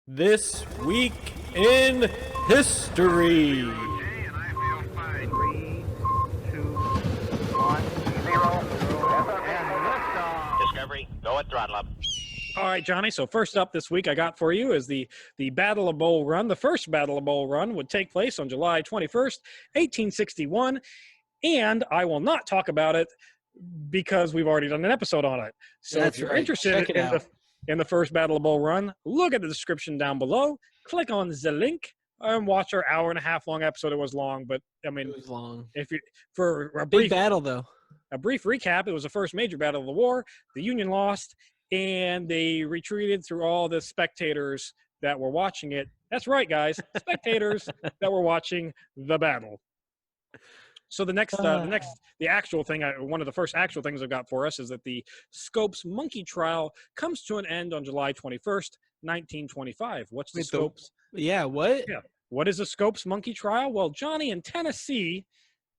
This Week in History. Okay, and I feel fine. 3, 2, 1, 0, and liftoff. Discovery, go at throttle up. All right, Johnny. So first up this week I got for you is the Battle of Bull Run. The first Battle of Bull Run would take place on July 21st, 1861, and I will not talk about it because we've already done an episode on it. So That's if you're right. interested Check it out. in the first Battle of Bull Run, look at the description down below, click on the link, and watch our hour-and-a-half long episode. It was long, but I mean, It was long. if you for a Big brief battle, though. recap, it was the first major battle of the war. The Union lost, and they retreated through all the spectators that were watching it. That's right, guys, spectators that were watching the battle. So the actual thing, one of the first actual things I've got for us is that the Scopes monkey trial comes to an end on July 21st, 1925. What's the Scopes? Yeah, what? Yeah. What is the Scopes monkey trial? Well, Johnny, in Tennessee,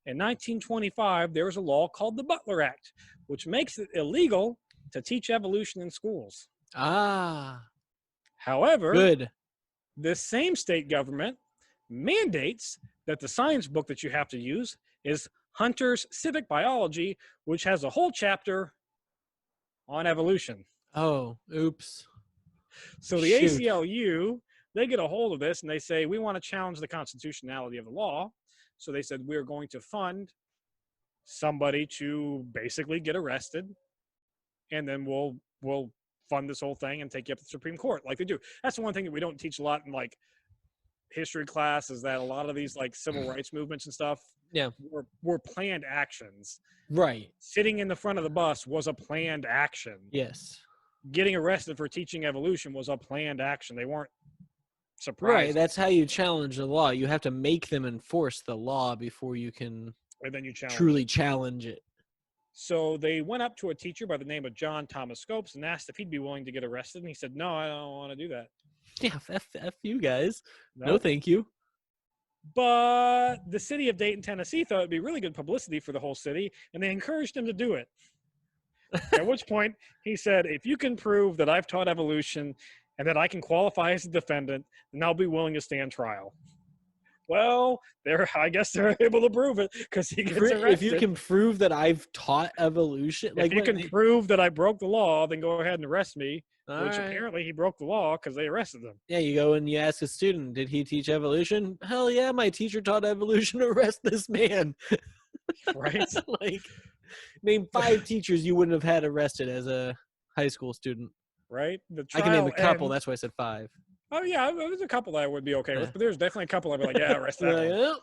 in 1925, there was a law called the Butler Act, which makes it illegal to teach evolution in schools. Ah, However, good. this same state government mandates that the science book that you have to use is Hunter's Civic Biology, which has a whole chapter on evolution. Oh, oops. So the Shoot. ACLU, they get a hold of this and they say, we want to challenge the constitutionality of the law. So they said, we're going to fund somebody to basically get arrested, and then we'll fund this whole thing and take you up to the Supreme Court like they do. That's the one thing that we don't teach a lot in like history class, is that a lot of these like civil rights movements and stuff were planned actions. Right. Sitting in the front of the bus was a planned action. Yes. Getting arrested for teaching evolution was a planned action. They weren't surprised. Right. That's how you challenge the law. You have to make them enforce the law before you can And then you truly challenge it. So they went up to a teacher by the name of John Thomas Scopes and asked if he'd be willing to get arrested. And he said, no, I don't want to do that. Yeah, F you guys. No, thank you. But the city of Dayton, Tennessee thought it'd be really good publicity for the whole city, and they encouraged him to do it. At which point he said, if you can prove that I've taught evolution and that I can qualify as a defendant, then I'll be willing to stand trial. Well, I guess they're able to prove it because he gets arrested. If you can prove that I've taught evolution, if you can prove that I broke the law, then go ahead and arrest me. All which right. apparently he broke the law because they arrested him. Yeah, you go and you ask a student, did he teach evolution? Hell yeah, my teacher taught evolution. Arrest this man. Right? Like, name 5 teachers you wouldn't have had arrested as a high school student. Right? I can name a couple. That's why I said 5. Oh, yeah, there's a couple that I would be okay with, but there's definitely a couple I'd be like, yeah, arrest that Like, one. oh,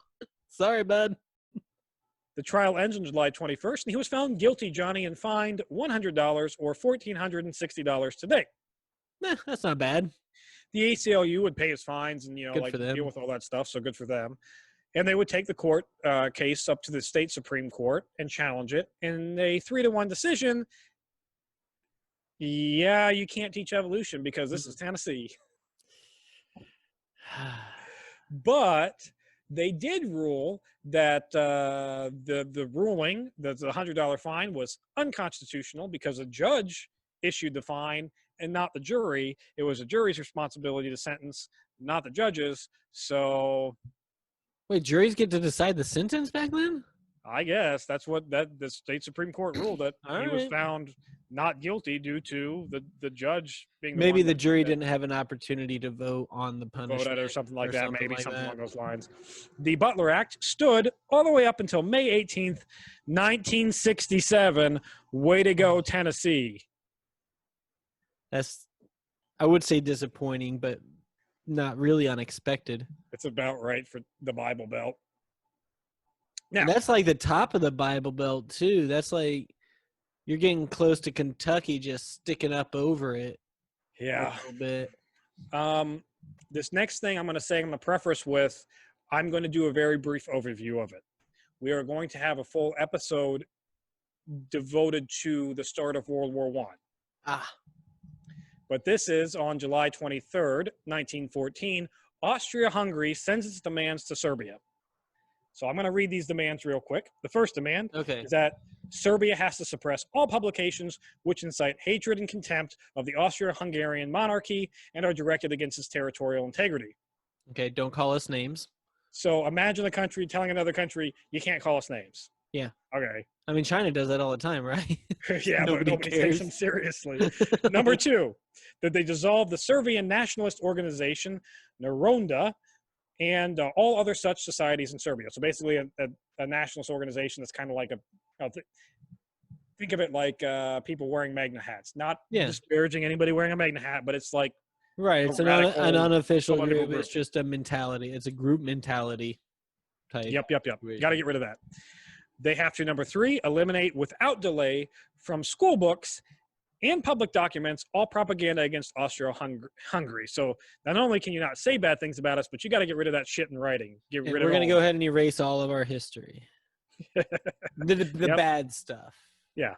sorry, bud. The trial ends on July 21st, and he was found guilty, Johnny, and fined $100 or $1,460 today. That's not bad. The ACLU would pay his fines and, Good for them. deal with all that stuff, so good for them. And they would take the court case up to the state Supreme Court and challenge it. In a 3-1 decision, yeah, you can't teach evolution because this is Tennessee. But they did rule that the ruling, that the $100 fine, was unconstitutional because a judge issued the fine and not the jury. It was a jury's responsibility to sentence, not the judge's. So, Wait, juries get to decide the sentence back then? I guess that's what the state Supreme Court ruled, that All he was right. found not guilty due to the judge being Maybe one the that jury didn't have an opportunity to vote on the punishment. voted or something like or that, something maybe like something that. along those lines. The Butler Act stood all the way up until May 18th, 1967. Way to go, Tennessee. That's, I would say, disappointing, but not really unexpected. It's about right for the Bible Belt. Now, And that's like the top of the Bible Belt, too. That's like you're getting close to Kentucky just sticking up over it yeah. a little bit. This next thing I'm going to preface with, I'm going to do a very brief overview of it. We are going to have a full episode devoted to the start of World War I. Ah, But this is on July 23rd, 1914. Austria-Hungary sends its demands to Serbia. So I'm going to read these demands real quick. The first demand Okay. is that Serbia has to suppress all publications which incite hatred and contempt of the Austria-Hungarian monarchy and are directed against its territorial integrity. Okay. Don't call us names. So imagine a country telling another country, you can't call us names. Yeah. Okay. I mean, China does that all the time, right? Yeah, but nobody takes them seriously. Number two, that they dissolve the Serbian nationalist organization, Narodna, and all other such societies in Serbia. So basically a nationalist organization that's kind of like think of it like people wearing Magna hats. Not disparaging anybody wearing a Magna hat, but it's like right. It's an unofficial group. It's just a mentality. It's a group mentality type. Yep. Got to get rid of that. They have to, number three, eliminate without delay from school books and public documents all propaganda against Austria-Hungary. So not only can you not say bad things about us, but you got to get rid of that shit in writing. We're going to go ahead and erase all of our history. the bad stuff. Yeah.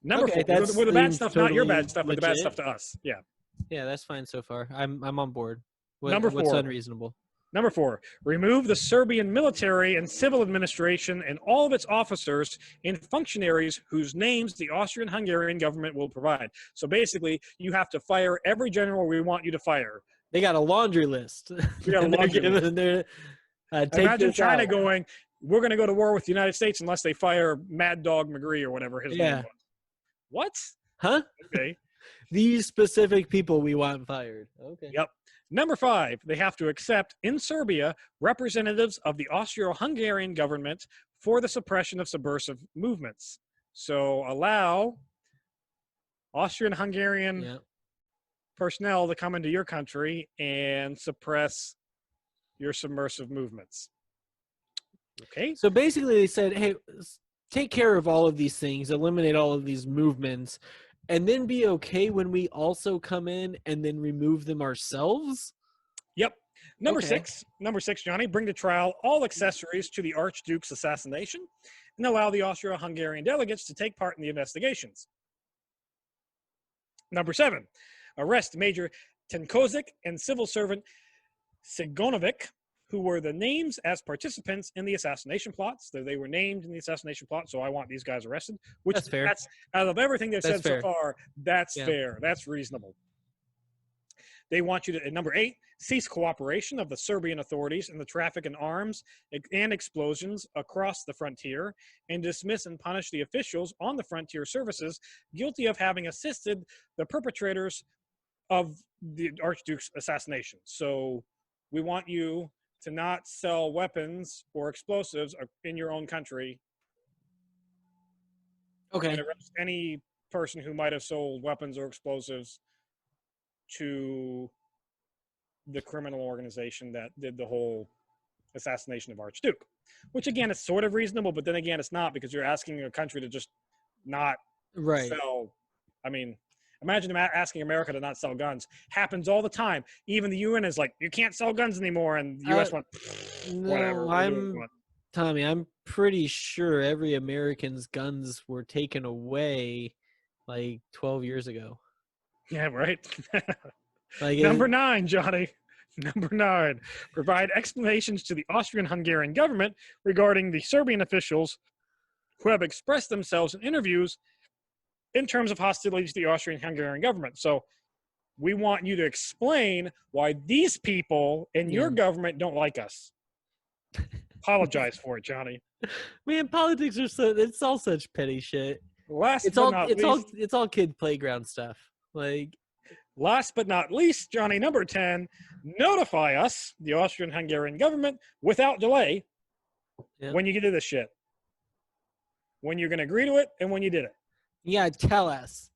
Number four. With the bad stuff, not your bad stuff, but the bad stuff to us. Yeah. Yeah, that's fine so far. I'm on board. Number four. What's unreasonable? Number four, remove the Serbian military and civil administration and all of its officers and functionaries whose names the Austrian-Hungarian government will provide. So basically, you have to fire every general we want you to fire. They got a laundry list. We got a laundry list. Imagine China going, we're going to go to war with the United States unless they fire Mad Dog McGree or whatever his name was. What? Huh? Okay. These specific people we want fired. Okay. Yep. Number five, they have to accept in Serbia representatives of the Austro-Hungarian government for the suppression of subversive movements. So allow Austrian-Hungarian personnel to come into your country and suppress your subversive movements. Okay. So basically they said, hey, take care of all of these things, eliminate all of these movements, and then be okay when we also come in and then remove them ourselves? Yep. Number six, Johnny, bring to trial all accessories to the Archduke's assassination and allow the Austro-Hungarian delegates to take part in the investigations. Number seven, arrest Major Tenkozic and civil servant Sigonovic, who were the names as participants in the assassination plots. They were named in the assassination plot, so I want these guys arrested. Which that's fair. That's out of everything they've said so far, that's fair. That's reasonable. They want you to, at number eight, cease cooperation of the Serbian authorities in the traffic in arms and explosions across the frontier, and dismiss and punish the officials on the frontier services guilty of having assisted the perpetrators of the Archduke's assassination. So we want you to not sell weapons or explosives in your own country. Okay. And arrest any person who might have sold weapons or explosives to the criminal organization that did the whole assassination of Archduke. Which, again, is sort of reasonable, but then again, it's not, because you're asking a country to just not sell. I mean, imagine asking America to not sell guns. Happens all the time. Even the UN is like, you can't sell guns anymore, and the US went, whatever. Tommy, I'm pretty sure every American's guns were taken away like 12 years ago. Yeah, right? Number nine, Johnny. Number nine, provide explanations to the Austrian-Hungarian government regarding the Serbian officials who have expressed themselves in interviews in terms of hostility to the Austrian-Hungarian government. So we want you to explain why these people in your government don't like us. Apologize for it, Johnny. Man, politics are it's all such petty shit. It's all kid playground stuff. Like, last but not least, Johnny, number 10, notify us, the Austrian-Hungarian government, without delay when you get to this shit. When you're going to agree to it and when you did it. Yeah, tell us.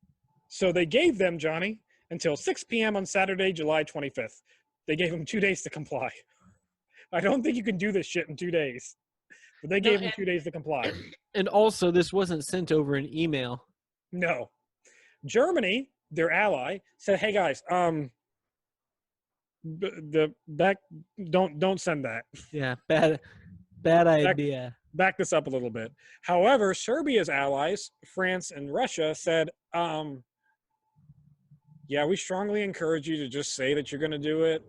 So they gave them, Johnny, until 6 p.m. on Saturday, July 25th. They gave them 2 days to comply. I don't think you can do this shit in 2 days. But they gave them 2 days to comply. And also, this wasn't sent over an email. No. Germany, their ally, said, hey, guys, don't send that. Yeah, bad idea. Back this up a little bit. However, Serbia's allies, France and Russia, said, yeah, we strongly encourage you to just say that you're going to do it.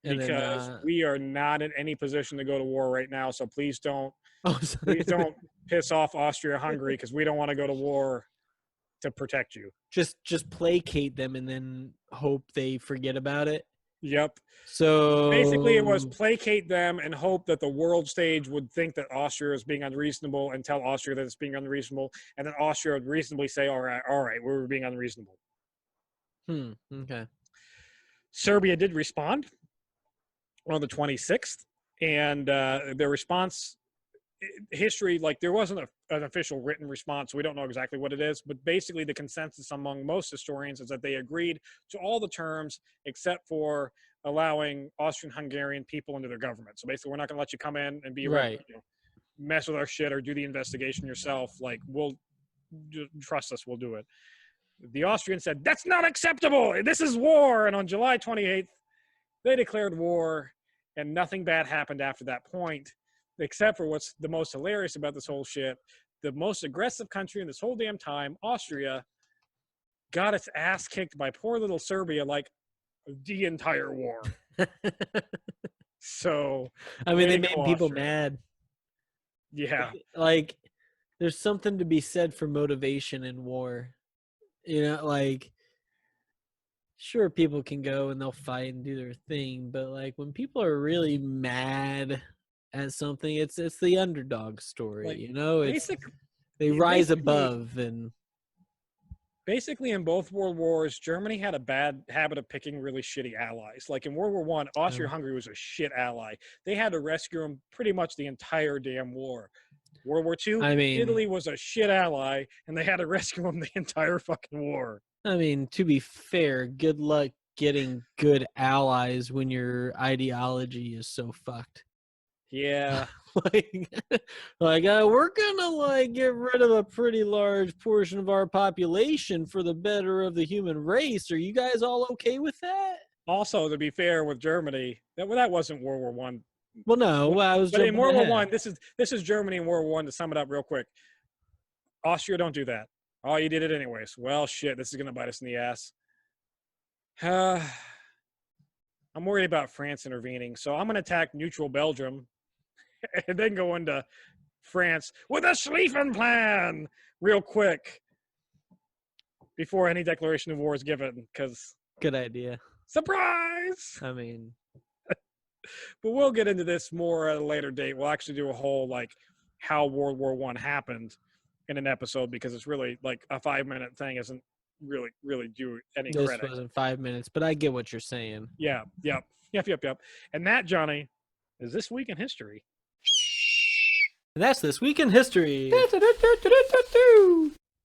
And then, because we are not in any position to go to war right now. So please don't so- please don't piss off Austria-Hungary because we don't want to go to war to protect you. just placate them and then hope they forget about it. Yep. So Basically, it was placate them and hope that the world stage would think that Austria is being unreasonable and tell Austria that it's being unreasonable, and then Austria would reasonably say, all right, we're being unreasonable. Okay. Serbia did respond on the 26th, and their response history, like there wasn't an official written response, so we don't know exactly what it is, but basically the consensus among most historians is that they agreed to all the terms except for allowing Austrian-Hungarian people into their government. So basically, we're not going to let you come in and be Right. mess with our shit or do the investigation yourself. Like, we'll trust us, we'll do it. The Austrians said, that's not acceptable. This is war. And on July 28th, they declared war, and nothing bad happened after that point, except for what's the most hilarious about this whole shit. The most aggressive country in this whole damn time, Austria, got its ass kicked by poor little Serbia like the entire war. So, I mean, way they to go, made people Austria. mad. Yeah. Like, there's something to be said for motivation in war. You know, like, sure, people can go and they'll fight and do their thing, but like when people are really mad at something, it's the underdog story. Like, You know, it's Basic, they rise basically, above and. basically in both world wars, Germany had a bad habit of picking really shitty allies. Like in World War One, Austria-Hungary was a shit ally. They had to rescue them pretty much the entire damn war. World War Two, I mean, Italy was a shit ally, and they had to rescue them the entire fucking war. I mean, to be fair, good luck getting good allies when your ideology is so fucked. Yeah. like we're gonna like get rid of a pretty large portion of our population for the better of the human race. Are you guys all okay with that? Also, to be fair with Germany, that wasn't World War One. Well, no, I was But in jumping World War ahead. One, this is Germany in World War One. To sum it up real quick, Austria don't do that. Oh, you did it anyways. Well, shit, this is gonna bite us in the ass. I'm worried about France intervening, so I'm gonna attack neutral Belgium, and then go into France with a Schlieffen plan real quick before any declaration of war is given. Because Good idea. surprise. I mean, But we'll get into this more at a later date. We'll actually do a whole like how World War One happened in an episode, because it's really like a 5-minute thing isn't really do any this credit. wasn't 5 minutes, but I get what you're saying. Yeah, yep. And that, Johnny, is This Week in History. And that's This Week in History.